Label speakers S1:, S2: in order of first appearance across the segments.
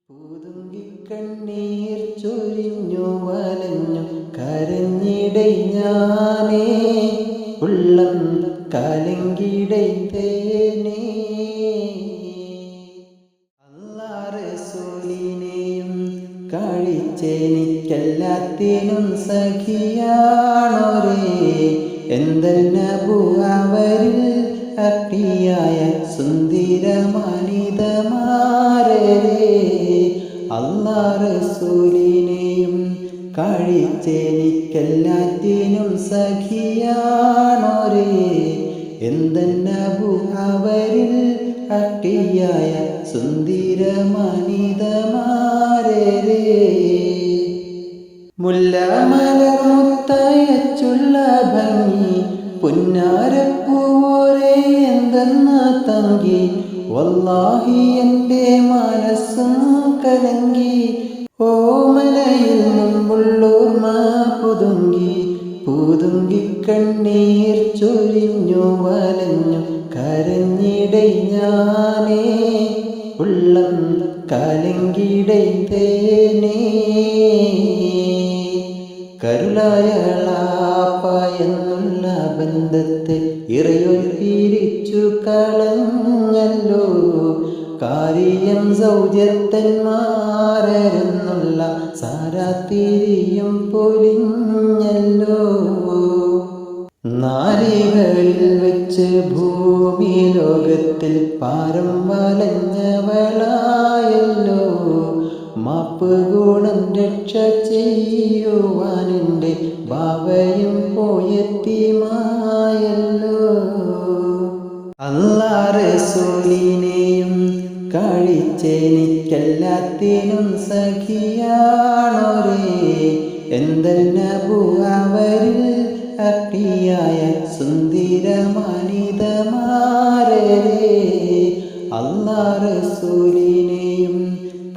S1: പൂതുങ്കിക്കണ്ണീർ ചൊരിഞ്ഞു വലഞ്ഞു കരഞ്ഞിടൈ ഞാനേ ഉള്ളം കലങ്കിടൈത്തേനേ. അല്ലാഹ് റസൂലിനെയും കഴിച്ചെനിക്കെല്ലാത്തിനും സഖിയാണോരേ. എന്തെന്നബു അവരിൽ അക്ഷിയായ സുന്ദരമാനിതമാരേ. അല്ലാഹ് റസൂലിനെയും കഴിച്ചെനിക്കെല്ലാത്തിനും സഖിയാണോരേ. എന്തെന്നബു അവരിൽ അക്ഷിയായ സുന്ദരമാനിതമാരേ. മുല്ലമലർമുത്തയച്ചുള്ള ഭംഗി പുന്നാരപ്പൂവോരേ എന്തെന്ന തങ്കി. വല്ലാഹി എൻ്റെ മനസ്സും കലങ്കി. ഓമനയിൽ മുമ്പുള്ളോർമ പുതുങ്കി. പൂതുങ്കിക്കണ്ണീർ ചൊരിഞ്ഞു വലഞ്ഞു കരഞ്ഞിടൈ ഞാനേ ഉള്ളം കലങ്കിടൈത്തേനേ. കരുളായളാപ്പ എന്നുള്ള ബന്ധത്തെ ഇറയൊരു പിരിച്ചു കളഞ്ഞല്ലോ. കാര്യം സൗജത്തന്മാരെന്നുള്ള സാരാത്തിരിയും പൊലിഞ്ഞല്ലോ. നാരികളിൽ വെച്ച് ഭൂമി ലോകത്തിൽ പാരം വലഞ്ഞവളായല്ലോ. മാപ്പ് ഗുണം രക്ഷ ചെയ്യുവാനെൻ്റെ ബാവയും പോയെത്തിമായല്ലോ. അല്ലാഹ് റസൂലിനെയും കഴിച്ചെനിക്കെല്ലാത്തിനും സഖിയാണോരേ. എന്തെന്നബു അവരിൽ അക്ഷിയായ സുന്ദരമാനിതമാരേ. അല്ലാഹ് റസൂലിനെയും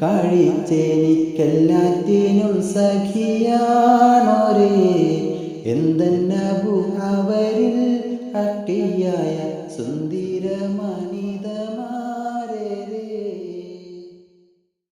S1: കഴിച്ചെനിക്കെല്ലാത്തിനും സഖിയാണോരേ. എന്തെന്ന